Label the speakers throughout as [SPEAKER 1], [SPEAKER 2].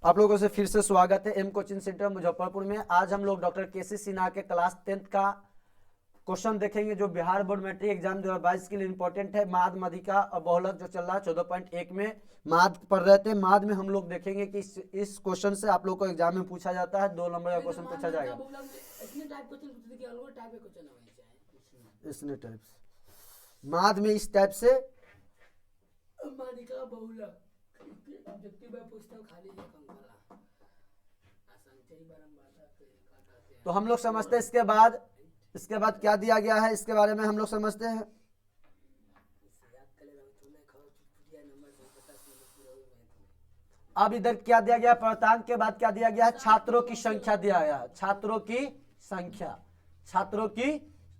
[SPEAKER 1] आप लोगों से फिर से स्वागत है एम कोचिंग सेंटर मुजफ्फरपुर में। आज हम लोग डॉक्टर केसी सिन्हा के क्लास 10th का क्वेश्चन देखेंगे जो बिहार बोर्ड मैट्रिक एग्जाम 2022 के लिए इंपॉर्टेंट है। माद मदिका और बहुलक जो चल रहा है 14.1 में माद पढ़ रहे थे। माद में हम लोग देखेंगे कि इस क्वेश्चन से आप लोग को एग्जाम में पूछा जाता है, 2 नंबर का क्वेश्चन पूछा जाएगा। इसने टाइप माद में इस टाइप से तो हम लोग समझते हैं। इसके बाद क्या दिया गया है इसके बारे में हम लोग समझते हैं। अब इधर क्या दिया गया, प्राप्तांक के बाद क्या दिया गया है, छात्रों की संख्या दिया गया है। छात्रों की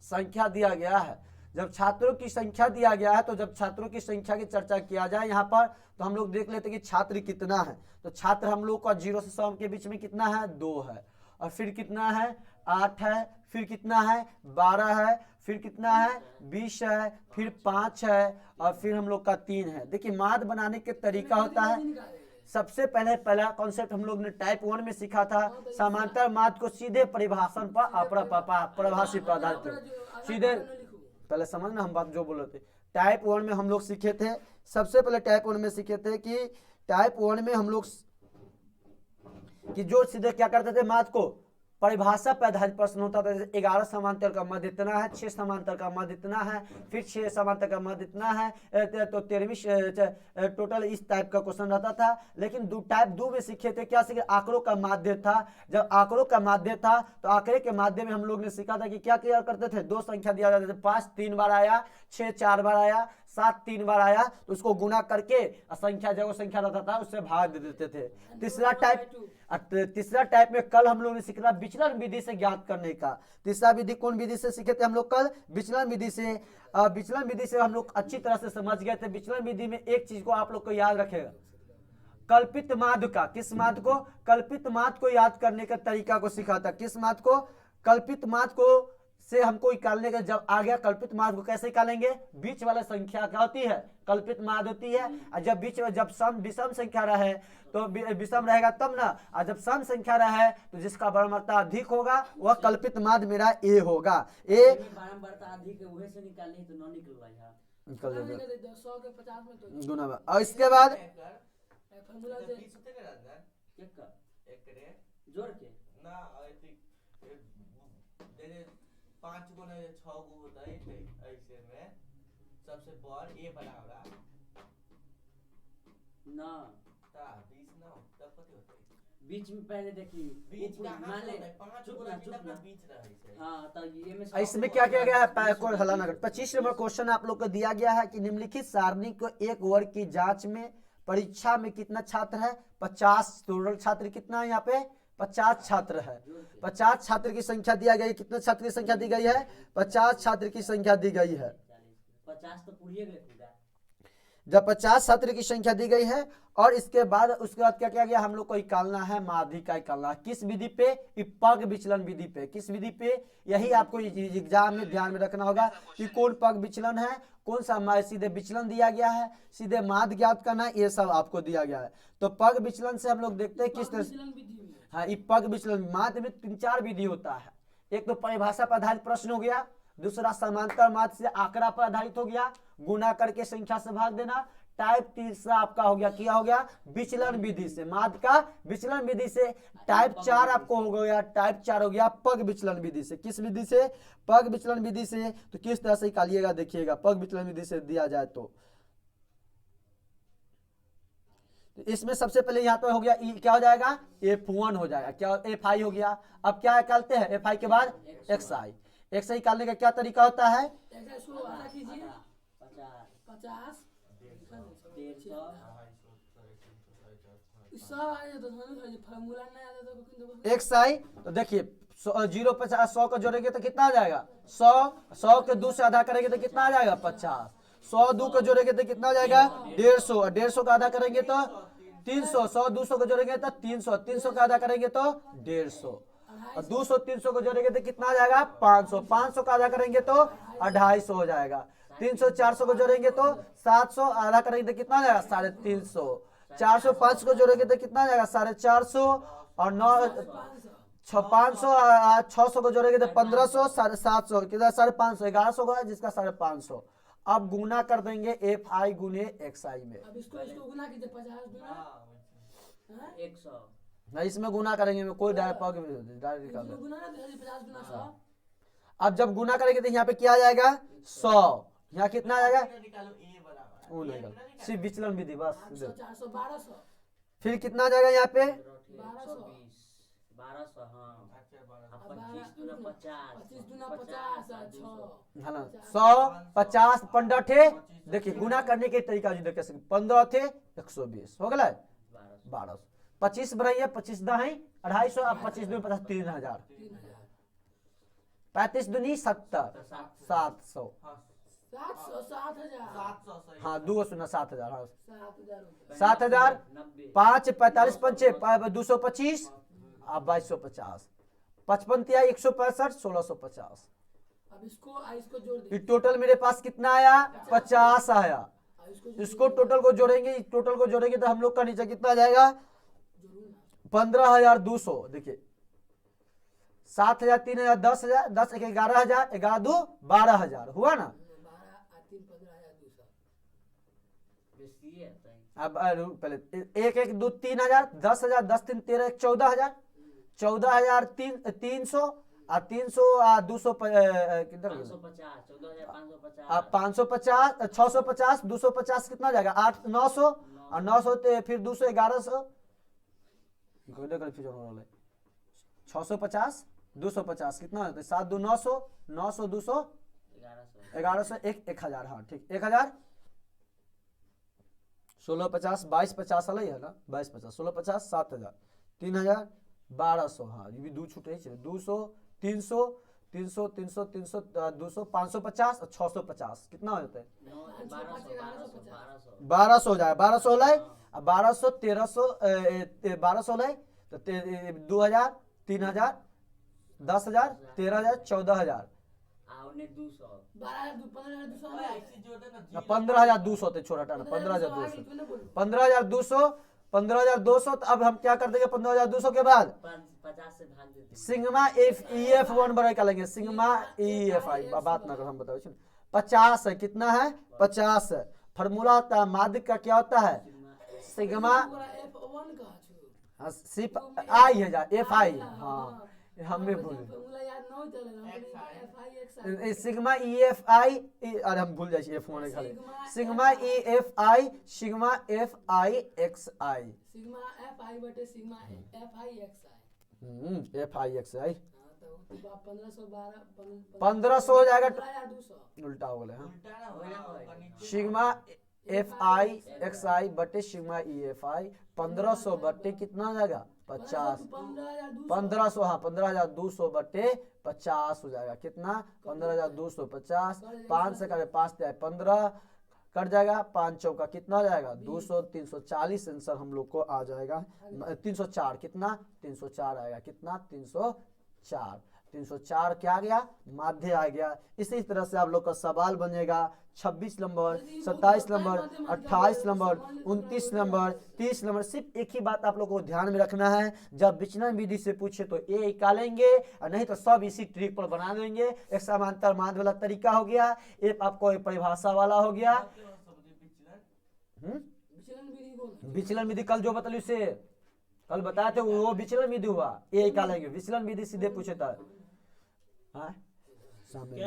[SPEAKER 1] संख्या दिया गया है। जब छात्रों की संख्या दिया गया है तो जब छात्रों की संख्या की चर्चा किया जाए यहाँ पर तो हम लोग देख लेते हैं कि छात्र कितना है। तो छात्र हम लोग का 0 से 100 के बीच में कितना है, 2 है। और फिर कितना है, 8 है। फिर कितना है, 12 है। फिर कितना है, 20 है। फिर 5 है और फिर हम लोग का 3 है। देखिए माद बनाने के तरीका होता है। सबसे पहला कॉन्सेप्ट हम लोग ने टाइप 1 में सीखा था। समांतर माद को सीधे परिभाषण पर प्रभाषित पर आधारित सीधे पहले समझना हम बात जो बोल रहे थे। टाइप 1 में हम लोग सीखे थे, सबसे पहले टाइप 1 में सीखे थे कि टाइप 1 में हम लोग कि जो सीधे क्या करते थे, माद को परिभाषा पर आधारित प्रश्न होता था। 11 समांतर का मध्य इतना है, 6 समांतर का मध्य इतना है, फिर 6 समांतर का मध्य इतना है, तो 13वीं टोटल इस टाइप का क्वेश्चन रहता था। लेकिन टाइप 2 में सीखे थे, क्या सीखे, आंकड़ों का माध्य था। जब आंकड़ों का माध्य था तो आंकड़े के माध्य में हम लोग ने सीखा था कि क्या किया करते थे, 2 संख्या दिया जाता था। 5 3 बार आया, 6 4 बार आया, 7 3 बार आया तो उसको गुना करके संख्या जो संख्या रहता था उससे भाग दे देते थे। तीसरा टाइप में कल हम लोग ने सीखा विचलन विधि से ज्ञात करने का। तीसरा विधि कौन विधि से सीखे थे हम लोग, कल विचलन विधि से। विचलन विधि से हम लोग अच्छी तरह से समझ गए थे। विचलन विधि में एक चीज को आप लोग को याद रखेगा, कल्पित माद का, किस माद को, कल्पित माद को याद करने का तरीका को सीखा था। किस माद को, कल्पित माद को से हमको निकालने का जब आ गया। कल्पित माद को कैसे निकालेंगे, बीच वाला संख्या क्या होती है, कल्पित माद होती है। और जब बीच में जब विषम संख्या रहे तो विषम रहेगा तब ना, और जब सम संख्या रहे तो जिसका बराबरता अधिक होगा वह कल्पित माद मेरा ए होगा। ए गुना। और इसके बाद
[SPEAKER 2] पांच गो नहीं 6 गो होता है ऐसे में सबसे बड़ ए बराबर ना ता 20 ना तब कथि होता है
[SPEAKER 3] बीच में पहले देखिए
[SPEAKER 2] बीच मान ले 5 गो नहीं तब ना बीच रहे छै।
[SPEAKER 3] हां तो ये में
[SPEAKER 1] इसमें क्या किया गया है, को हलाना कर 25 नंबर क्वेश्चन आप लोग को दिया गया है कि निम्नलिखित सारणी को एक वर्ग की जांच में परीक्षा में कितना छात्र है, 50। टोटल छात्र कितना है यहाँ पे, 50 छात्र है। 50 छात्र की संख्या दिया गई, कितने छात्र की संख्या दी गई है, 50 छात्र की संख्या दी गई है।
[SPEAKER 3] 50 तो पूरी गए पूरा।
[SPEAKER 1] जब 50 छात्र की संख्या दी गई है और उसके बाद क्या किया गया, हम लोग को निकालना है माध्यिका निकालना है। किस विधि पे, पग विचलन विधि पे। किस विधि पे, यही आपको एग्जाम में ध्यान में रखना होगा कि कौन पग विचलन है, कौन सा हमारे सीधे विचलन दिया गया है, सीधे माध्य ज्ञात करना है, ये सब आपको दिया गया है। तो पग विचलन से हम लोग देखते हैं किस तरह। हाँ, पग विचलन माध्य में 3-4 विधि होता है। एक तो परिभाषा पर आधारित प्रश्न हो गया, दूसरा समांतर माध्य से आंकड़ा पर आधारित हो गया, गुना करके संख्या से भाग देना। टाइप तीसरा आपका हो गया, क्या हो गया, विचलन विधि से, माध्य का विचलन विधि से। टाइप 4 आपको हो गया, टाइप 4 हो गया पग विचलन विधि से। किस विधि से, पग विचलन विधि से। तो किस तरह से निकालिएगा देखिएगा, पग विचलन विधि से दिया जाए तो इसमें सबसे पहले यहाँ पे हो गया क्या हो जाएगा, F1 हो जाएगा, क्या Fi हो गया। अब क्या निकालते हैं, Fi के बाद XI। XI निकालने का क्या तरीका होता है, XI। तो देखिए 0 50 100 को जोड़ेंगे तो कितना आ जाएगा, 100 के 2 से आधा करेंगे तो कितना आ जाएगा, 50। 100 2 को जोड़ेंगे तो कितना आ जाएगा, 150। और 150 का आधा करेंगे तो 300। 100 200 को जोड़ेंगे तो 300। 300 का आधा करेंगे तो 150। और 200 300 को जोड़ेंगे तो कितना आ जाएगा, 500। 500 का आधा करेंगे तो 250 हो जाएगा। 300 400 को जोड़ेंगे तो 700, आधा करेंगे तो कितना हो जाएगा 350। 400 5 को जोड़ेंगे तो कितना हो जाएगा 450, और 9 500 600 को जोड़ेंगे तो 1500, 750 कितना 550, 1100 को है जिसका 550। अब गुना कर देंगे एफ आई गुने एक्स आई में।
[SPEAKER 4] अब इसको गुना कीजिए 50 गुना
[SPEAKER 2] हाँ,
[SPEAKER 4] हाँ?
[SPEAKER 3] 100
[SPEAKER 1] नहीं इसमें गुना करेंगे में कोई डायरेक्ट डायरेक्ट निकाल
[SPEAKER 4] इसको
[SPEAKER 1] दो।
[SPEAKER 4] गुना ना 50 गुना 100
[SPEAKER 1] अब जब गुना करेंगे तो यहाँ पे क्या आ जाएगा 100, यहाँ कितना आ जाएगा
[SPEAKER 2] निकालो ए बराबर
[SPEAKER 1] वो नहीं निकाल, सिर्फ विचलन विधि बस।
[SPEAKER 4] 800 400 1200
[SPEAKER 1] फिर कितना आ जाएगा यहाँ पे
[SPEAKER 3] 120 1200 हाँ
[SPEAKER 2] अच्छा बराबर
[SPEAKER 3] अब 25 दूना 50
[SPEAKER 4] 25 दूना 50 और 6
[SPEAKER 1] है ना 100 50 15 थे। देखिए गुना करने के तरीका जो देखे 15 थे 120 हो गया 1200। 25 बनाइए 25 दही 250, अब 25 दूनी 50 3000, 35 दूनी 70 700,
[SPEAKER 4] 700 7000
[SPEAKER 2] 700 सही
[SPEAKER 1] हाँ 2 सुना 7000, हाँ
[SPEAKER 4] 7000 रुपए
[SPEAKER 1] 7000
[SPEAKER 3] 90
[SPEAKER 1] 5 45 पंचे 225, अब 2250, 55 तिया 165 1650।
[SPEAKER 4] अब इसको जोड़
[SPEAKER 1] ये
[SPEAKER 4] दीजिए
[SPEAKER 1] टोटल मेरे पास कितना आया 50 आया।
[SPEAKER 4] अब इसको
[SPEAKER 1] इसको टोटल को जोड़ेंगे, टोटल को जोड़ेंगे तो हम लोग का नीचे कितना आ जाएगा
[SPEAKER 4] जोड़ू ना
[SPEAKER 1] 15,200। देखिए 7,000 3,000 10,000 10 1 11,000 11 2 12,000 हुआ ना।
[SPEAKER 4] 12 3 15200
[SPEAKER 3] बेसी है सही
[SPEAKER 1] अब पहले 1 1 2 3,000 10,000 10 3 13 1 14,000 14,000 300 और 300 200 किधर
[SPEAKER 3] 550 14550
[SPEAKER 1] अब 550 650 250 कितना हो जाएगा 8 900 और 900 फिर 200 1100 कन्फ्यूजन हो रहा है 650 250 कितना होता है 7 2 900 900 200 1100 1 1000 हाँ ठीक 1000 1650 2250 अलग है ना 2250 1650 7000 3000 1200 हाँ ये भी दो छूटे ही 200 300 300 300 300 200 550 और 650 कितना हो जाता है 1200 हो जाएगा 1200 लाए अब 1200 1300 1200 लाए तो 2000 3000 10,000 13,000 14,000
[SPEAKER 3] आवने 200
[SPEAKER 4] 15200
[SPEAKER 2] ओए ऐसे जोड़ दे ना
[SPEAKER 1] 15,200 थे छोटा टाना 15,200 15,200 15,200 तो अब हम क्या कर देंगे 15,200 के बाद
[SPEAKER 3] 50 से भाग देते
[SPEAKER 1] सिग्मा एफ ई एफ 1 बड़ा क्या लेंगे सिग्मा ई एफ आई बात ना करो हम बताओ 50 है कितना है 50 है फार्मूला होता है माध्यक का क्या होता है सिग्मा
[SPEAKER 4] F1 का छु
[SPEAKER 1] सिर्फ आई है जा एफ आई हाँ हमें भूल
[SPEAKER 4] फॉर्मूला याद न होते FI XI
[SPEAKER 1] sigma E F I अरे हम भूल जाए एफ वन खाली sigma E F I sigma F I X I
[SPEAKER 4] sigma FI बटे sigma FI XI
[SPEAKER 1] F I X I
[SPEAKER 4] हाँ तो 1512
[SPEAKER 1] 1500 हो जाएगा
[SPEAKER 4] 15200
[SPEAKER 1] उल्टा हो गया हाँ
[SPEAKER 2] उल्टा ना हो
[SPEAKER 1] सिग्मा एफ आई एक्स आई बटे सिग्मा ई एफ आई 1500 बटे कितना हो जाएगा 50 1500 हाँ 15,200 बटे 50 हो जाएगा कितना 15,250 5 से करे 5 से 15 कट जाएगा 5 चौका कितना हो जाएगा 200 340 आंसर हम लोग को आ जाएगा 304 कितना 304 आएगा कितना 304 क्या आ गया माध्य आ गया। इसी तरह से आप लोग का सवाल बनेगा 26 number 27 number 28 number 29 number 30 number. सिर्फ एक ही बात आप लोग को ध्यान में रखना है जब विचलन विधि से पूछे तो ए निकालेंगे और नहीं तो सब इसी ट्रिक पर बना देंगे। एक समांतर माध्य वाला तरीका हो गया एक आपको एक परिभाषा वाला हो गया। विचलन विधि कल जो बतली से कल बताए थे वो विचलन विधि हुआ ए निकालेंगे विचलन विधि सीधे पूछे था सामने।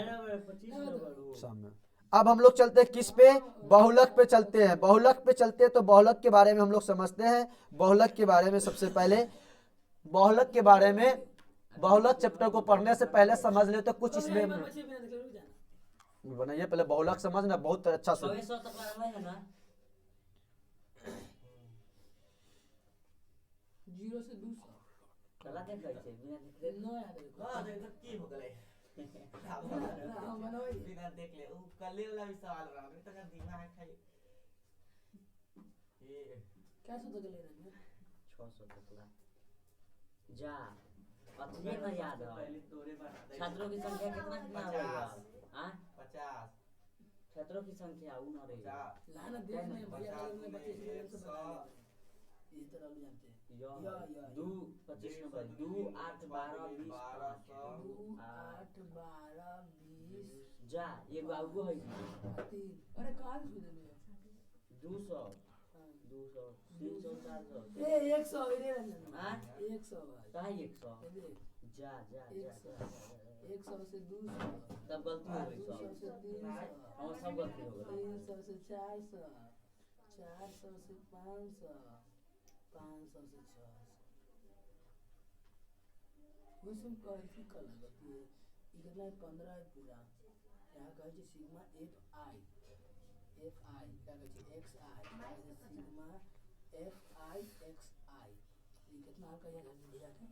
[SPEAKER 1] अब हम लोग चलते हैं किस पे बहुलक पे चलते हैं। बहुलक पे चलते हैं तो बहुलक के बारे में हम लोग समझते हैं। बहुलक के बारे में सबसे पहले बहुलक के बारे में बहुलक चैप्टर को पढ़ने से पहले समझ ले तो कुछ इसमें बनाइए पहले बहुलक समझना बहुत अच्छा से
[SPEAKER 3] 100 तक है ना
[SPEAKER 4] 0 से 200
[SPEAKER 3] चला के कैसे बिना
[SPEAKER 4] न याद है
[SPEAKER 2] हां देख की हो गले
[SPEAKER 4] हां मनोई
[SPEAKER 2] बिना देख ले उ कले वाला भी सवाल रहा है तक दिमाग है खाली ये
[SPEAKER 4] कैसे तक ले रहे हैं
[SPEAKER 3] 600 तक ला जा अतने ना याद है
[SPEAKER 2] पहले तोरे बना दे
[SPEAKER 3] छात्रों की संख्या कितना कितना होगा हां
[SPEAKER 2] 50
[SPEAKER 3] छात्रों की संख्या उन और एक।
[SPEAKER 4] लाना देश में भैया कॉलेज में 25 मिलियन से बता दे। ये तरह लोग जानते हैं।
[SPEAKER 3] या 2 25 नंबर 2 8 12 20
[SPEAKER 4] 2 8 12 20
[SPEAKER 3] जा ये बाबू है
[SPEAKER 4] 3 अरे कहाँ से सुन रहे
[SPEAKER 3] 200 200 300 400
[SPEAKER 4] ए 100 इधर रंजन
[SPEAKER 3] हां
[SPEAKER 4] 100
[SPEAKER 3] काहे 100 जा
[SPEAKER 4] 100 से 200
[SPEAKER 3] तब गलती हो गई
[SPEAKER 4] 200 से 300
[SPEAKER 3] हम सब गलती हो गई
[SPEAKER 4] 300 से 400 400 से 500 500 से 600 उसमें कैसी कल लगती है इतना 15 है पूरा यहाँ कहे छी सिग्मा एफ आई क्या कहे छी X I sigma F I X I ये कितना आपका यहाँ घर दिया था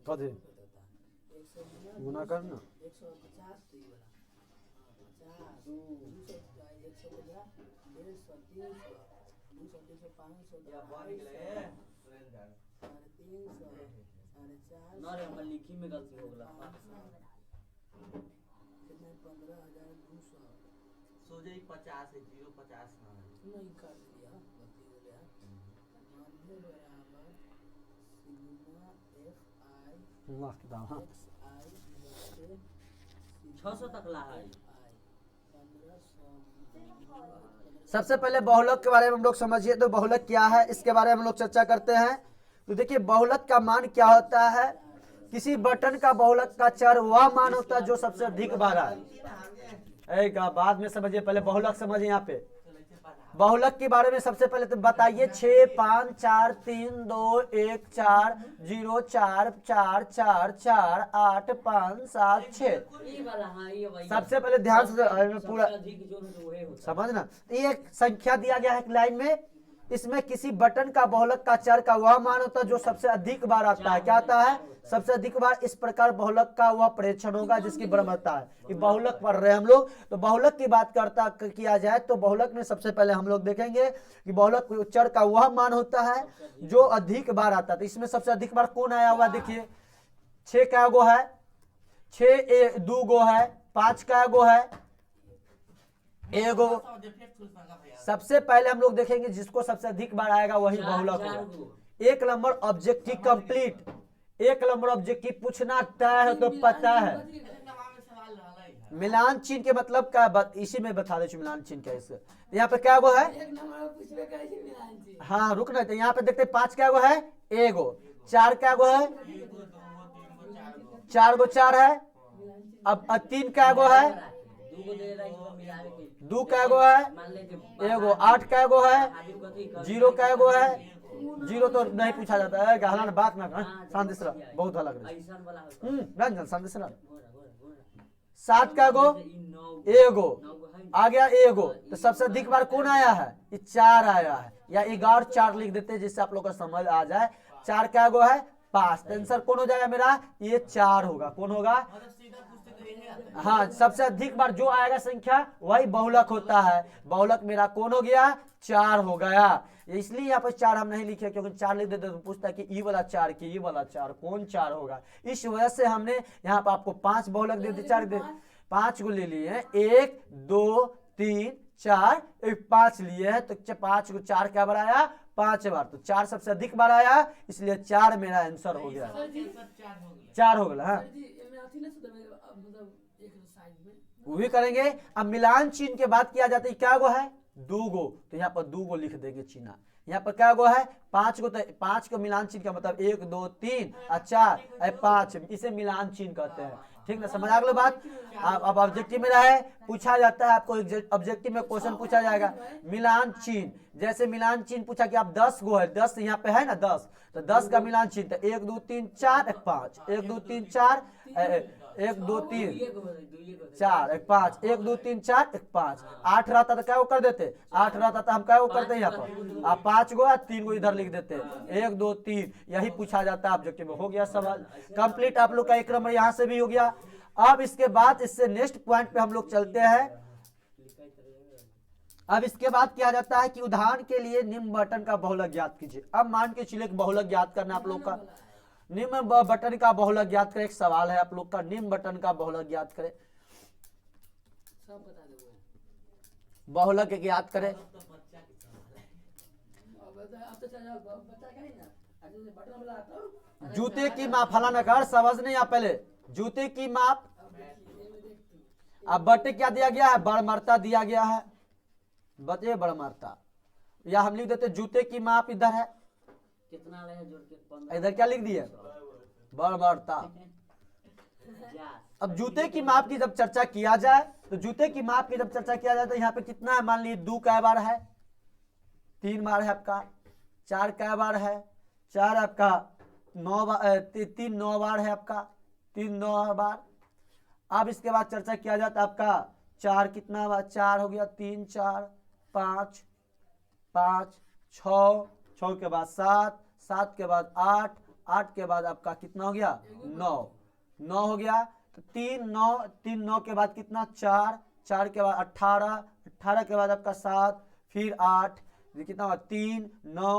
[SPEAKER 1] कथी गुना करना
[SPEAKER 4] 150 तो ये वाला 50 200 150 150 300 200 500
[SPEAKER 2] या बन गेलै सुरेंद्र
[SPEAKER 4] 350 450
[SPEAKER 3] ना रे हम लिखी में गलती हो गला
[SPEAKER 4] कितना 15200
[SPEAKER 2] सोजे 50 है 050 ना है
[SPEAKER 4] नहीं कर दिया गलती हो गया माध्य बराबर सिग्मा एफ आई
[SPEAKER 1] वाह कितना हां
[SPEAKER 4] एक्स आई
[SPEAKER 3] 600 तक ला है
[SPEAKER 4] 1500
[SPEAKER 1] सबसे पहले बहुलक के बारे में हम लोग समझिए तो बहुलक क्या है इसके बारे में हम लोग चर्चा करते हैं। तो देखिए बहुलक का मान क्या होता है। किसी बटन का बहुलक का चर वह मान होता है जो सबसे अधिक बार आए। बाद में समझिए पहले बहुलक समझिए। यहाँ पे बहुलक के बारे में सबसे पहले तो बताइए 6 5 4 3 2 1 4 0 4 4 4 4 8 5 7 6
[SPEAKER 3] ये वाला हां ये वही
[SPEAKER 1] सबसे पहले ध्यान से पूरा
[SPEAKER 3] अधिक जो वही होता
[SPEAKER 1] समझना। ये एक संख्या दिया गया है एक लाइन में। इसमें किसी बटन का बहुलक का चर का वह मान होता है जो सबसे अधिक बार आता है। क्या आता है सबसे अधिक बार। इस प्रकार बहुलक का वह प्रेक्षण होगा जिसकी ब्रह्मता है। ये बहुलक पढ़ रहे हैं हम लोग। तो बहुलक की बात किया जाए तो बहुलक में सबसे पहले हम लोग देखेंगे कि बहुलक चर का वह मान होता है जो अधिक बार आता है। तो इसमें सबसे अधिक बार कौन आया हुआ देखिए 6 का गो है 6 2 गो है 5 का गो है एगो। सबसे पहले हम लोग देखेंगे जिसको सबसे अधिक बार आएगा वही बहुलक होगा। 1 number objective complete. 1 number objective पूछना तय है तो पता है। मिलान चिन्ह के मतलब क्या इसी में बता दे मिलान चिन्ह क्या इससे। यहाँ पे क्या गो है
[SPEAKER 4] एक नंबर पूछबे करे छी मिलान जी
[SPEAKER 1] हाँ रुकना। तो यहाँ पे देखते 5 क्या गो है एगो 4 क्या गो है 4 गो 4 है। अब 3 क्या गो है 2 क्या गो है एगो 8 क्या गो है 0 क्या गो है 0 तो नहीं पूछा जाता है। हलाना बात ना शांति से बहुत अलग रंजन शांति से 7 का गो एगो आ गया एगो। तो सबसे अधिक बार कौन आया है ये 4 आया है। या 11 4 लिख देते हैं जिससे आप लोग को समझ आ जाए। 4 क्या गो है 5। आंसर कौन हो जाएगा मेरा ये 4 होगा। कौन होगा हाँ सबसे अधिक बार जो आएगा संख्या वही बहुलक होता है। बहुलक मेरा कौन हो गया 4 हो गया। इसलिए यहाँ पर 4 हम नहीं लिखे क्योंकि 4 लिख देते तो पूछता है कि ई वाला 4 की ई वाला 4 कौन 4 होगा। इस वजह से हमने यहाँ पर आपको 5 बहुलक दे दी 4 दे 5 को ले लिए हैं 1 2 3 4 5 लिए हैं। तो 5 को 4 क्या बार आया 5 बार। तो 4 सबसे अधिक बार आया इसलिए 4 मेरा आंसर हो गया 4 हो गया। हाँ
[SPEAKER 4] मतलब एक साइड में
[SPEAKER 1] वो भी करेंगे। अब मिलान चिन्ह के बात किया जाता है क्या गो है 2 गो। तो यहाँ पर 2 गो लिख देंगे चिन्ह। यहाँ पर क्या गो है 5 गो। तो 5 को मिलान चिन्ह का मतलब 1 2 3 और 4 5 इसे मिलान चिन्ह कहते हैं। ठीक ना समझ आ गई बात। अब ऑब्जेक्टिव में रहे पूछा जाता है आपको ऑब्जेक्टिव में क्वेश्चन पूछा जाएगा मिलान चिन्ह। जैसे मिलान चिन्ह पूछा कि आप 10 गो है 10 यहाँ पे है ना 10 तो 10 का मिलान चिन्ह तो 1 2 3 4 5 1 2 3 4 1 2 3 4 5 1 2 3 4 5 8 रहता तो क्या वो कर देते 8 रहता तो हम क्या वो करते यहाँ पर आप 5 गो 3 गो इधर लिख देते 1 2 3 यही पूछा जाता है ऑब्जेक्टिव में। हो गया सवाल कंप्लीट आप लोग का 1 नंबर यहाँ से भी हो गया। अब इसके बाद इससे नेक्स्ट पॉइंट पे हम लोग चलते हैं। अब इसके बाद क्या जाता है कि उदाहरण के लिए निम्न बटन का बहुलक ज्ञात कीजिए। अब मान के चलिए बहुलक ज्ञात करना आप लोग का निम्न बटन का बहुलक ज्ञात करें। एक सवाल है आप लोग का निम्न बटन का बहुलक ज्ञात करें।
[SPEAKER 4] सब बता देबो।
[SPEAKER 1] बहुलक एक याद करें।
[SPEAKER 2] अब तो बच्चा की सवाल है।
[SPEAKER 4] अब तो चल बच्चा कहीं ना अरे बटन वाला तो
[SPEAKER 1] जूते की माप फलाना कर समझ नहीं आप पहले जूते की माप।
[SPEAKER 4] अब देखिए ये में देख तू
[SPEAKER 1] अब बटे क्या दिया गया है, बड़मरता दिया गया है, बटे बड़मरता, या हम लिख देते जूते की माप इधर है,
[SPEAKER 3] कितना आया जोड़ के 15
[SPEAKER 1] इधर क्या लिख दिए बड़मरता।
[SPEAKER 3] जा
[SPEAKER 1] अब जूते की माप की जब चर्चा किया जाए तो जूते की माप की जब चर्चा किया जाए तो यहाँ पे कितना है, मान लीजिए 2 कै बार है, 3 बार है आपका, 4 कै बार है, 4 आपका 9 बार, 3 9 बार है आपका, 3 9 बार। अब इसके बाद चर्चा किया जाता है आपका 4 कितना बार, 4 हो गया, 3 4 5 5 6 6 के बाद 7 7 के बाद 8 8 के बाद आपका कितना हो गया 9 9 हो गया। तो 3 9 के बाद कितना 4 4 के बाद 18 18 के बाद आपका 7 फिर 8 ये कितना हुआ 3 9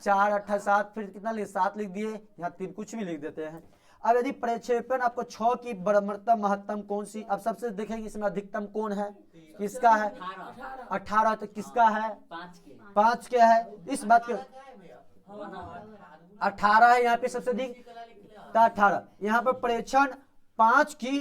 [SPEAKER 1] 4 8 7 फिर कितना लिख 7 लिख दिए, यहाँ 3 कुछ भी लिख देते हैं। अब यदि प्रक्षेपण आपको 6 की बड़मरता महत्तम कौन सी, अब सबसे देखेंगे इसमें अधिकतम कौन है, किसका है
[SPEAKER 3] 18
[SPEAKER 1] 18, तो किसका है
[SPEAKER 3] 5 के
[SPEAKER 1] 5 के है, इस बात के
[SPEAKER 2] क्या है भैया?
[SPEAKER 1] 18 है यहाँ पे सबसे अधिक,
[SPEAKER 2] कला लिख लिया।
[SPEAKER 1] तो 18 यहाँ पर प्रेक्षण 5 की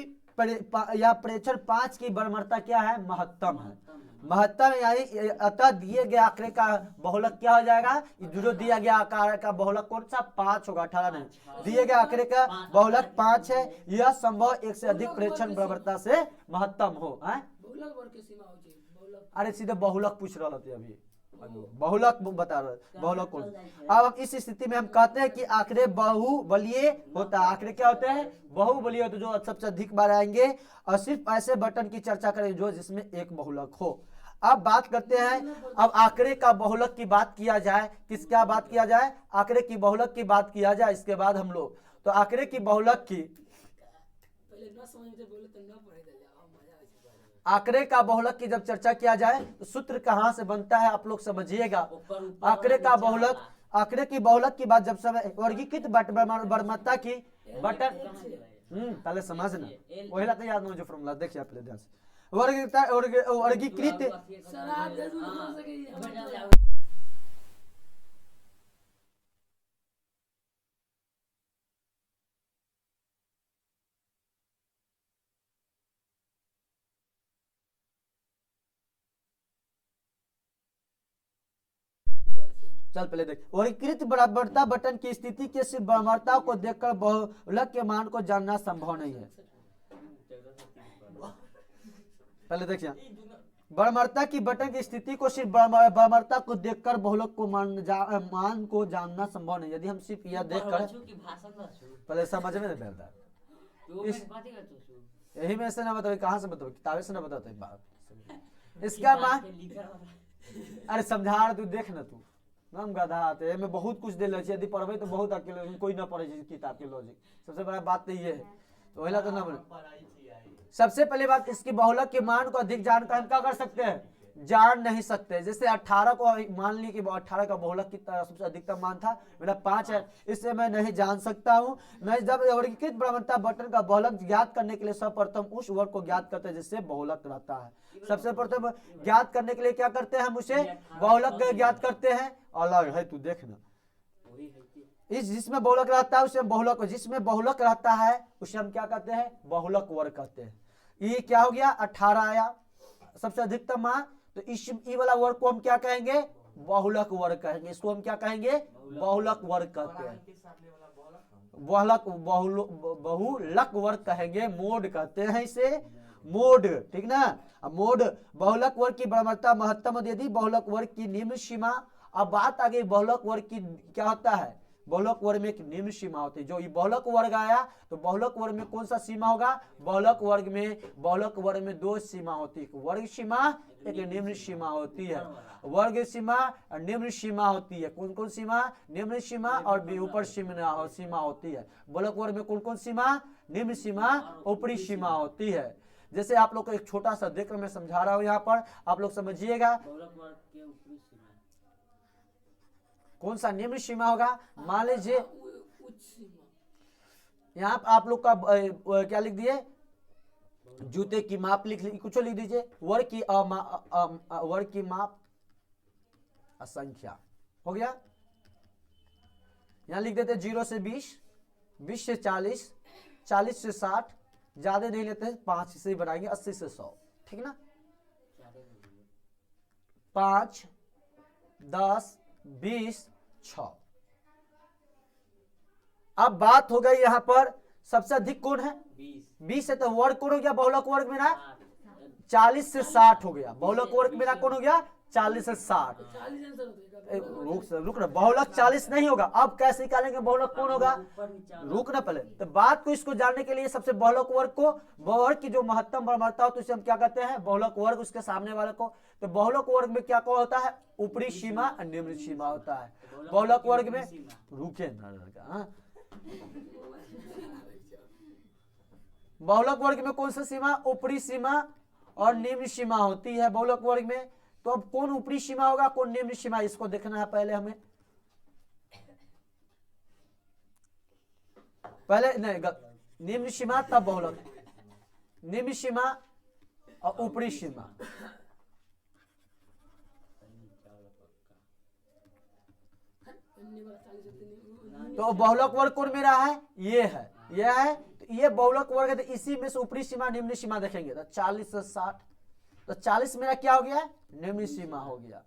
[SPEAKER 1] या प्रेक्षण 5 की बड़मरता क्या है महत्तम है, महत्तम यानी अतः दिए गए आंकड़े का बहुलक क्या हो जाएगा, जो दिया गया आकार का बहुलक कौन सा 5 होगा, 18 नहीं, दिए गए आंकड़े का बहुलक 5 है, यह संभव एक से अधिक प्रेक्षण बड़मरता से महत्तम हो है।
[SPEAKER 4] बहुलक वर्ग के सीमा हो चाहिए बहुलक
[SPEAKER 1] अरे सीधे बहुलक पूछ रहा था अभी, बहुलक बता रहे बहुलक कौन। अब इस स्थिति में हम कहते हैं कि आंकड़े बहुबलीय होता है, आंकड़े क्या होते हैं बहुबलीय होते हैं, जो सबसे अधिक बार आएंगे, और सिर्फ ऐसे बटन की चर्चा करें जो जिसमें एक बहुलक हो। अब बात करते हैं, अब आंकड़े का बहुलक की बात किया जाए, किसका बात किया जाए, आंकड़े की बहुलक की बात किया जाए, इसके बाद हम लोग तो आंकड़े की बहुलक की
[SPEAKER 4] पहले न समझ में बोले तो न पढ़े दे अब मजा आए छै।
[SPEAKER 1] आंकड़े का बहुलक की जब चर्चा किया जाए तो सूत्र कहाँ से बनता है आप लोग समझिएगा। आंकड़े का बहुलक, आंकड़े की बहुलक की बात जब समय वर्गीकृत बड़मरता की बटन पहले समझना वही तो याद नहीं जो फॉर्मूला देखिए पहले ध्यान से वर्गीकृत
[SPEAKER 4] सर आप दे दो समझ सके हम
[SPEAKER 1] चल पहले देख वर्गीकृत बराबरता बटन की स्थिति के सिर्फ बराबरता को देखकर बहुलक के मान को जानना संभव नहीं है। पहले देखिए बराबरता की बटन की स्थिति को सिर्फ बराबरता को देखकर बहुलक को मान को जानना संभव नहीं। यदि हम सिर्फ यह देखकर पहले समझ में नहीं बैठता, यही में से ना बताओ कहाँ से बताओ किताबें से ना बताओ बात इसका मान। अरे समझा तू देख ना तू हम गधा आते हैं, मैं बहुत कुछ दे लगे यदि पढ़बे तो बहुत अकेले कोई ना पढ़े किताब के लॉजिक, सबसे बड़ा बात तो ये है, तो वही तो ना बोले।
[SPEAKER 2] पढ़ाई थी आई।
[SPEAKER 1] सबसे पहली बात इसकी बहुलक के मान को अधिक जानकर हम क्या कर सकते हैं, जान नहीं सकते। जैसे 18 को मान ली कि 18 का बहुलक की सबसे अधिकतम मान था मेरा 5 है, इससे मैं नहीं जान सकता हूँ। मैं जब वर्गीकृत बराबरता बटन का बहुलक ज्ञात करने के लिए सर्वप्रथम उस वर्ग को ज्ञात करते हैं जिससे बहुलक रहता है। सबसे प्रथम ज्ञात करने के लिए क्या करते हैं हम उसे बहुलक ज्ञात करते हैं, अलग है तू देखना इस जिसमें बहुलक रहता है उसे बहुलक, जिसमें बहुलक रहता है उसे हम क्या कहते हैं बहुलक वर्ग कहते हैं। ये क्या हो गया 18 आया सबसे अधिकतम मान, तो इस ई वाला वर्ग को हम क्या कहेंगे बहुलक वर्ग कहेंगे, इसको हम क्या कहेंगे बहुलक वर्ग कहते हैं, बहुलक बहुलक वर्ग कहेंगे, मोड कहते हैं इसे मोड, ठीक ना। अब मोड बहुलक वर्ग की बराबरता महत्तम यदि बहुलक वर्ग की निम्न सीमा। अब बात आ गई बहुलक वर्ग की क्या होता है, बहुलक वर्ग में एक निम्न सीमा होती है। जो ये बहुलक वर्ग आया तो बहुलक वर्ग में कौन सा सीमा होगा, बहुलक वर्ग में 2 सीमा होती है, एक वर्ग सीमा एक निम्न सीमा होती है। वर्ग सीमा और निम्न सीमा होती है, कौन कौन सीमा, निम्न सीमा और ऊपर सीमा होती है। बहुलक वर्ग में कौन कौन सीमा, निम्न सीमा ऊपरी सीमा होती है। जैसे आप लोग को एक छोटा सा देखकर मैं समझा रहा हूँ, यहाँ पर आप लोग समझिएगा कौन सा निम्न सीमा होगा। मान लीजिए
[SPEAKER 4] उच्च सीमा
[SPEAKER 1] यहाँ आप लोग का क्या लिख दिए जूते की माप कुछ लिख दीजिए, वर्ग की माप असंख्या हो गया। यहां लिख देते 0 से 20, 20 से 40, 40 से 60, ज्यादा नहीं लेते हैं, 5 से बनाएंगे, 80 से 100, ठीक ना। 5, 10, 20, 6। अब बात हो गई यहां पर सबसे अधिक कौन है, 20 है, तो वर्ग कौन हो गया, बहुलक वर्ग मेरा 40 से 60 हो गया, बहुलक वर्ग मेरा कौन हो गया 40 से 60।
[SPEAKER 4] 40 आंसर होता है।
[SPEAKER 1] रुक ना, बहुलक 40 नहीं होगा, अब कैसे निकालेंगे बहुलक कौन होगा, रुक ना पहले, तो बात को इसको जानने के लिए सबसे बहुलक वर्ग को, वर्ग की जो महत्तम बढ़मरता हो तो उसे हम क्या कहते हैं, बहुलक वर्ग, उसके सामने वाले को। तो बहुलक वर्ग में क्या क्या होता है, ऊपरी सीमा और निम्न सीमा होता है। बहुलक वर्ग में रुके ना, बहुलक वर्ग में कौन सा सीमा, ऊपरी सीमा और निम्न सीमा होती है बहुलक वर्ग में। तो अब कौन ऊपरी सीमा होगा, कौन निम्न सीमा, इसको देखना है पहले हमें। पहले नहीं, निम्न सीमा तब बहुलक, निम्न सीमा और ऊपरी सीमा। तो बहुलक वर्ग कौन मेरा है, ये है, ये है, तो ये बहुलक वर्ग है, तो इसी में से ऊपरी सीमा निम्न सीमा देखेंगे, तो 40 से 60, तो 40 मेरा क्या हो गया, निम्न सीमा हो गया,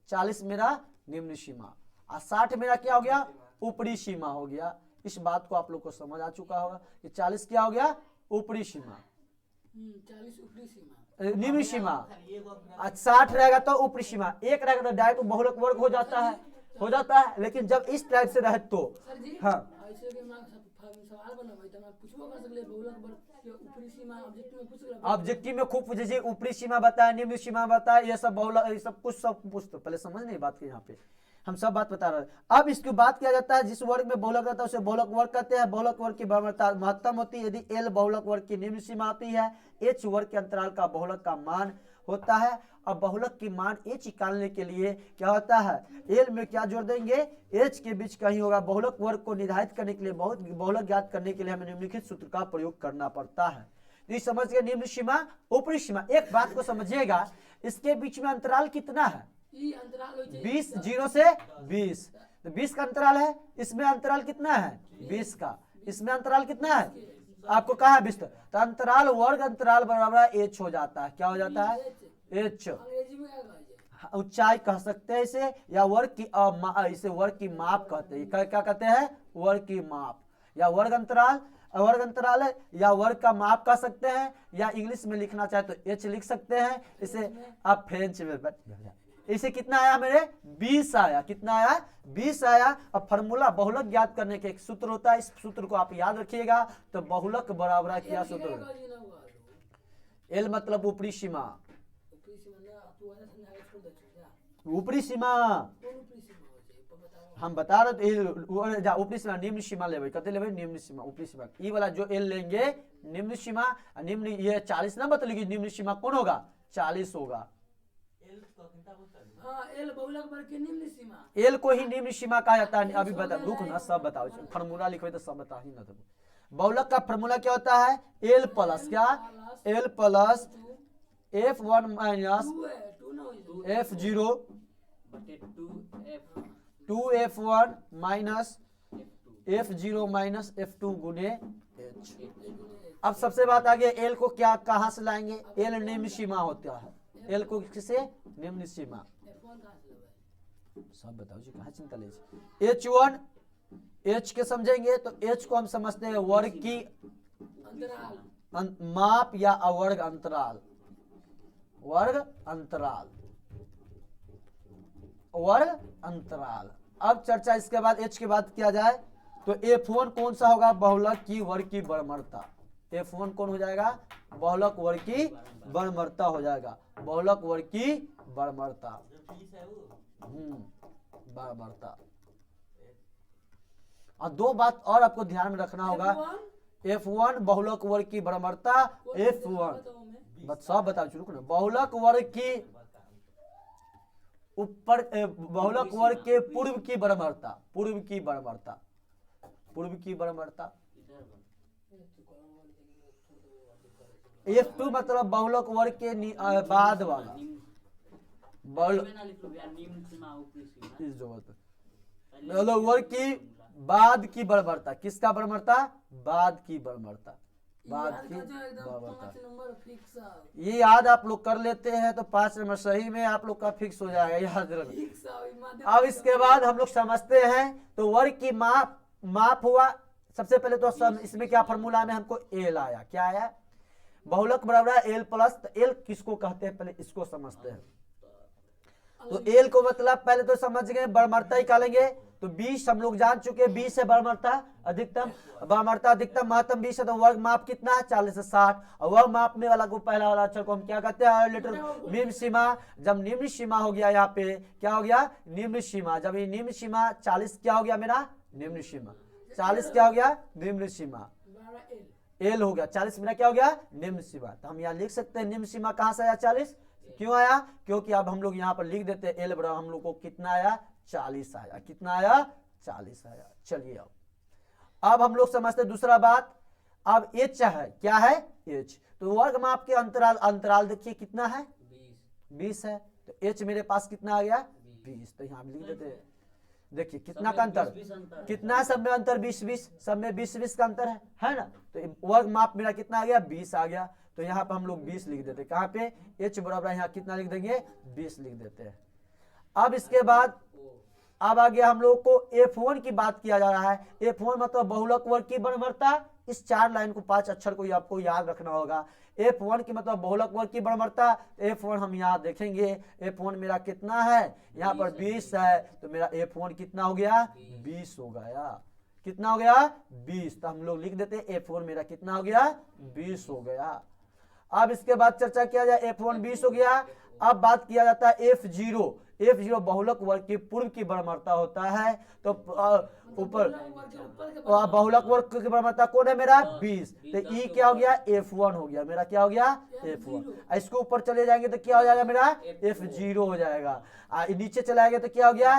[SPEAKER 1] 40 मेरा निम्न सीमा, और 60 मेरा क्या हो गया, ऊपरी सीमा हो गया। इस बात को आप लोग को समझ आ चुका होगा कि 40 क्या हो गया, ऊपरी सीमा,
[SPEAKER 4] 40 ऊपरी सीमा,
[SPEAKER 1] निम्न सीमा, 60 रहेगा तो ऊपरी सीमा, एक रहेगा तो डायरेक्ट बहुलक वर्ग हो जाता है, लेकिन जब इस टाइप से रहे तो
[SPEAKER 4] सर जी
[SPEAKER 1] हाँ,
[SPEAKER 4] ऐसे के मैं सवाल बनवाई त मैं पूछबो कर सकले बहुलक वर्ग के ऊपरी सीमा ऑब्जेक्टिव में पूछ सकले,
[SPEAKER 1] ऑब्जेक्टिव में खूब जैसे ऊपरी सीमा बताया, निम्न सीमा बताया, ये सब बहुलक, ये सब कुछ सब पूछ, तो पहले समझ नहीं बात की, यहाँ पे हम सब बात बता रहे हैं। अब इसकी बात किया जाता है, जिस वर्ग में बहुलक रहता है उसे बहुलक वर्ग कहते हैं। बहुलक वर्ग की महत्तम होती है यदि एल बहुलक वर्ग की निम्न सीमा होती है, एच वर्ग के अंतराल का बहुलक का मान होता है। अब बहुलक की मान एच निकालने के लिए क्या होता है, एल में क्या जोड़ देंगे, एच के बीच कहीं होगा। बहुलक वर्ग को निर्धारित करने के लिए, बहुलक ज्ञात करने के लिए हमें निम्नलिखित सूत्र का प्रयोग करना पड़ता है। तो समझ गए, निम्न सीमा ऊपरी सीमा। एक बात को समझिएगा, इसके बीच में अंतराल कितना है,
[SPEAKER 4] ई अंतराल होय छै
[SPEAKER 1] 20, 0 से 20, तो 20 का अंतराल है, इसमें अंतराल कितना है 20 का, इसमें अंतराल कितना है, आपको कहा है 20, तो अंतराल वर्ग अंतराल बराबर एच हो जाता है। क्या हो जाता है, एच।
[SPEAKER 4] अंग्रेजी में क्या कहा जाए,
[SPEAKER 1] ऊंचाई कह सकते हैं इसे, या वर्ग की इसे वर्ग की माप कहते हैं। क्या कहते हैं, वर्ग की माप, या वर्ग अंतराल है, या वर्ग का माप कह सकते हैं, या इंग्लिश में लिखना चाहे तो एच लिख सकते हैं। इसे आप फ्रेंच में, इसे कितना आया मेरे 20 आया, कितना आया 20 आया। अब फार्मूला बहुलक ज्ञात करने के एक सूत्र होता है, इस सूत्र को आप याद रखिएगा। तो बहुलक बराबर क्या सूत्र, एल मतलब ऊपरी सीमा,
[SPEAKER 4] ऊपरी सीमा ना तू वाला समझा के छोड़ दे क्या,
[SPEAKER 1] ऊपरी सीमा
[SPEAKER 4] कौन ऊपरी सीमा होय छै बताओ।
[SPEAKER 1] हम बता रहे थे, ऊपरी सीमा निम्न सीमा लेवे, कहते लेवे निम्न सीमा, ऊपरी सीमा। ये वाला जो एल लेंगे निम्न सीमा, निम्न ये 40 ना बतलेगी, निम्न सीमा कौन होगा 40 होगा।
[SPEAKER 4] हां एल बहुलक वर्ग के निम्न सीमा,
[SPEAKER 1] एल को ही निम्न सीमा कहा जाता है। अभी बता, रुक ना, सब बताओ, फार्मूला लिखो तो सब बता ही ना दो। बहुलक का फार्मूला क्या होता है, एल प्लस क्या, एल प्लस f1 माइनस
[SPEAKER 4] 2 ना होय
[SPEAKER 1] f0
[SPEAKER 3] बटे 2f
[SPEAKER 1] 2f1 minus f0 minus f2 गुने h। अब सबसे बात आगे, एल को क्या कहां से लाएंगे, एल निम्न सीमा होता है, एल को किसे निम्न सीमा,
[SPEAKER 4] f1 कहां से लेबै,
[SPEAKER 1] सब बताओ जी, कहां चिंता ले। h1 h के समझेंगे तो h को हम समझते हैं वर्ग की
[SPEAKER 4] अंतराल,
[SPEAKER 1] माप या अवर्ग अंतराल, वर्ग अंतराल, वर्ग अंतराल। अब चर्चा इसके बाद h के बाद किया जाए तो f1 कौन सा होगा, बहुलक की वर्ग की बढ़मरता। f1 कौन हो जाएगा, बहुलक वर्ग की बढ़मरता हो जाएगा, बहुलक वर्ग की बढ़मरता, बढ़मरता। और दो बात और आपको ध्यान में रखना होगा, f1 बहुलक वर्ग की बढ़मरता, f1 सब बता चुके ना, बहुलक वर्ग की ऊपर, बहुलक वर्ग के पूर्व की बढ़मरता, पूर्व की बढ़मरता, पूर्व की बढ़मरता। F2 मतलब बहुलक वर्ग के बाद वाला बहुलक
[SPEAKER 3] में ना लिख लो यार, निम्न सीमा ऊपरी सीमा।
[SPEAKER 1] इस जो होता है। बहुलक वर्ग की बाद की बर्बरता, किसका बर्बरता? बाद की बर्बरता, बाद
[SPEAKER 4] याद
[SPEAKER 1] की
[SPEAKER 4] का जो एकदम
[SPEAKER 1] बर्बरता।
[SPEAKER 4] 5 नंबर फिक्स है।
[SPEAKER 1] ये याद आप लोग कर लेते हैं तो 5 नंबर सही में आप लोग का फिक्स हो जाएगा, याद रखना।
[SPEAKER 4] फिक्स है माध्यम।
[SPEAKER 1] अब इसके बाद हम लोग समझते हैं तो वर्ग की माप हुआ। सबसे पहले तो इसमें क्या फॉर्मूला में हमको एल आया, क्या आया? बहुलक बराबर है एल प्लस। तो एल किसको कहते हैं पहले इसको समझते हैं। तो एल को मतलब पहले तो समझ गए, बर्बरता निकालेंगे तो 20 हम लोग जान चुके हैं, 20 है बर्बरता अधिकतम, बर्बरता अधिकतम महत्तम 20 है। तो वर्ग माप कितना है? 40 से 60। और वर्ग माप में वाला को पहला वाला अक्षर को हम क्या कहते हैं? लेटर निम्न सीमा। जब निम्न सीमा हो गया यहाँ पे क्या हो गया? निम्न सीमा। जब ये निम्न सीमा 40 क्या हो गया मेरा? निम्न सीमा 40 क्या हो गया? निम्न सीमा एल हो गया। 40 मेरा क्या हो गया? निम्न सीमा। तो हम यहाँ लिख सकते हैं निम्न सीमा कहाँ से आया? 40। क्यों आया? क्योंकि अब हम लोग यहाँ पर लिख देते हैं एल बराबर हम लोग को कितना आया? 40 आया। कितना आया? 40 आया। चलिए अब हम लोग समझते दूसरा बात। अब एच है, क्या है? एच। तो वर्ग माप के अंतराल देखिए कितना है? 20 है। तो एच मेरे पास कितना आ गया? 20। तो यहाँ लिख देते हैं, देखिए कितना का अंतर, कितना है सब में अंतर? 20-20, सब में 20-20 का अंतर है ना? तो वर्ग माप मेरा कितना आ गया? 20 आ गया। तो यहाँ पे हम लोग 20 लिख देते हैं। कहाँ पे? एच बराबर यहाँ कितना लिख देंगे? 20 लिख देते हैं। अब इसके बाद अब आगे हम लोग को F1 की बात किया जा रहा है। F1 मतलब बहुलक वर्ग की बर्बरता। इस 4 लाइन को 5 अक्षर को आपको याद रखना होगा। F1 की मतलब बहुलक वर्ग की बर्बरता। F1 हम यहाँ देखेंगे, F1 मेरा कितना है? यहाँ पर 20 है। तो मेरा F1 कितना हो गया? 20 हो गया। कितना हो गया? 20। तो हम लोग लिख देते हैं F1 मेरा कितना हो गया? 20 हो गया। अब इसके बाद चर्चा किया जाए, F1 20 हो गया। अब बात किया जाता है F0। F0 बहुलक वर्ग की पूर्व की बर्बरता होता है। तो ऊपर बहुलक वर्ग की बर्बरता कौन है मेरा? 20। तो ई क्या हो गया? F1 हो गया मेरा। क्या हो गया? F1। इसको ऊपर चले जाएंगे तो क्या हो जाएगा मेरा? F0 हो जाएगा। नीचे चला गया तो क्या हो गया?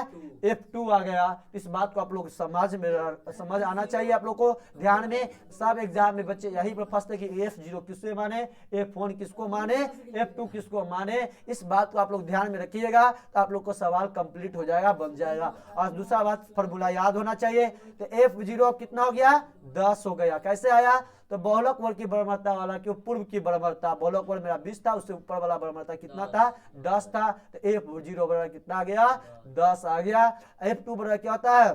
[SPEAKER 1] F2 आ गया। इस बात को आप लोग समझ आना चाहिए आप लोग को ध्यान में। सब एग्जाम में बच्चे यही पर फंसते कि F0 किससे माने, F1 किसको माने, F2 किसको माने। इस बात को आप लोग ध्यान में रखिएगा तो आप लोग को सवाल कंप्लीट हो जाएगा, बन जाएगा। और दूसरा बात फॉर्मूला याद होना चाहिए। तो F0 कितना हो गया? 10 हो गया। कैसे आया? तो बहुलक वर्ग की बर्बरता वाला क्यों पूर्व की बर्बरता, बहुलक वर्ग मेरा 20 था, उससे ऊपर वाला बर्बरता कितना था? 10 था। तो F0 बराबर कितना आ गया? 10 आ गया। F2 बराबर क्या होता है?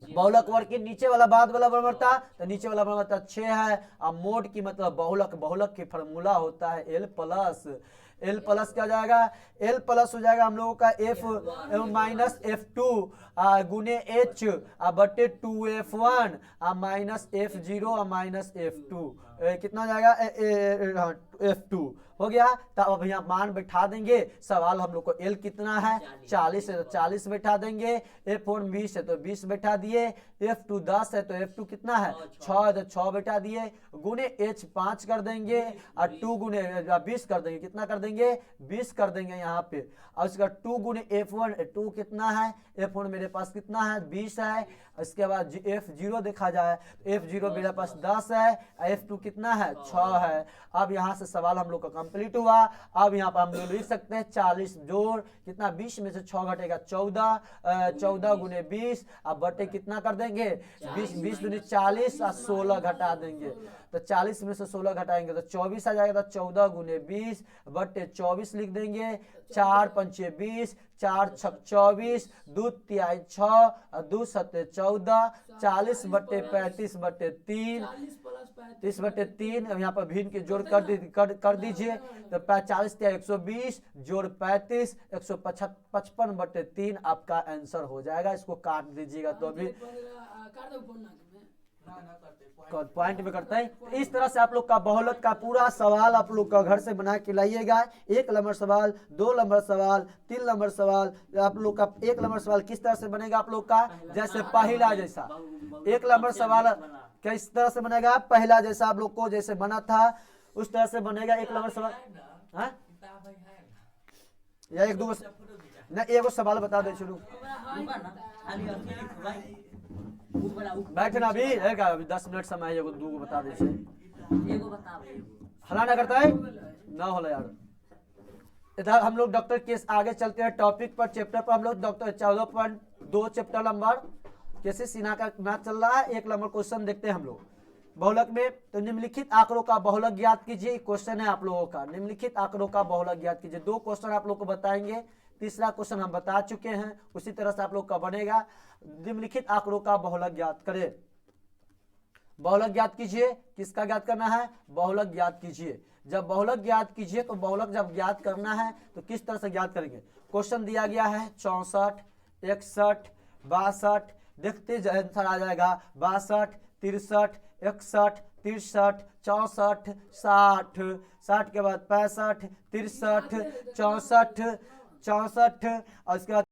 [SPEAKER 1] बहुलक वर्ग के नीचे वाला बाद वाला बर्बरता। तो नीचे वाला बर्बरता 6 है। अब मोड की मतलब बहुलक की फॉर्मूला होता है एल प्लस। एल प्लस क्या हो जाएगा? एल प्लस हो जाएगा हम लोगों का F माइनस F2 गुने H बटे 2F1 minus F0 minus F2। कितना हो जाएगा? F2 हो गया। तो अब यहाँ मान बैठा देंगे। सवाल हम लोग को L कितना है? 40 है तो 40 बैठा देंगे। F1 20 है तो 20 बैठा दिए। F2 10 है तो F2 कितना है? 6 है तो 6 बैठा दिए। गुने H 5 कर देंगे और 2 गुने 20 कर देंगे। कितना कर देंगे? 20 कर देंगे यहाँ पे। और इसका 2 गुने F1, 2 कितना है? F1 मेरे पास कितना है? 20 है। इसके बाद F0 देखा जाए, F0 मेरे पास 10 है, F2 कितना है? 6 है। अब यहाँ से सवाल हम लोग का कंप्लीट हुआ। अब यहाँ पर हम लोग लिख सकते हैं 40 जोड़ कितना? 20 में से 6 घटेगा 14, 14 गुने 20 अब बटे कितना कर देंगे? 20 दुनी 40 और 16 घटा देंगे। तो 40 में से 16 घटाएंगे तो 24 आ जाएगा। तो 14 गुने 20 बटे 24 लिख देंगे। 4 पंचे 20, 4 छक 24, 2 तिहाई 6 और 2 सत्ते 14, 40 बटे 35 बटे 3, 30 बटे 3। अब यहाँ पर भिन्न के जोड़ कर दीजिए। तो 40 तिहाई 120 जोड़ 35 155 बटे 3 आपका आंसर हो जाएगा। इसको काट दीजिएगा तो अभी पॉइंट में करते हैं। इस तरह से आप लोग का बहुलक का पूरा सवाल आप लोग का घर से बना के लाइएगा। 1 नंबर सवाल, 2 नंबर सवाल, 3 नंबर सवाल। आप लोग का 1 नंबर सवाल किस तरह से बनेगा आप लोग का? जैसे पहला जैसा 1 नंबर सवाल किस तरह से बनेगा? पहला जैसा आप लोग को जैसे बना था उस तरह से बनेगा 1 नंबर सवाल। या एक दो ना एगो सवाल बता दे शुरू बैठे ना अभी 10 मिनट समय एगो दूगो बता दे।
[SPEAKER 3] एगो बताओ।
[SPEAKER 1] हला ना करता है ना होला यार। इधर हम लोग डॉक्टर केस आगे चलते हैं टॉपिक पर, चैप्टर पर। हम लोग डॉक्टर 14.2 चैप्टर नंबर कैसे सिन्हा का मैथ चल रहा है। 1 नंबर क्वेश्चन देखते हैं हम लोग बहुलक में। तो निम्नलिखित आंकड़ों का बहुलक ज्ञात कीजिए, क्वेश्चन है आप लोगों का। निम्नलिखित आंकड़ों का बहुलक ज्ञात कीजिए। 2 क्वेश्चन आप लोग को बताएंगे, तीसरा क्वेश्चन हम बता चुके हैं, उसी तरह से आप लोग का बनेगा। निम्नलिखित आंकड़ों का बहुलक ज्ञात करें। बहुलक ज्ञात कीजिए, किसका ज्ञात करना है, बहुलक ज्ञात कीजिए। जब बहुलक ज्ञात कीजिए तो बहुलक जब ज्ञात करना है तो किस तरह से ज्ञात करेंगे। क्वेश्चन दिया गया है 64, 61, 62, देखते आंसर आ जाएगा 62, 63, 61, 63, 64, 60, 60 के बाद 65, 63, 64, 64 और उसके बाद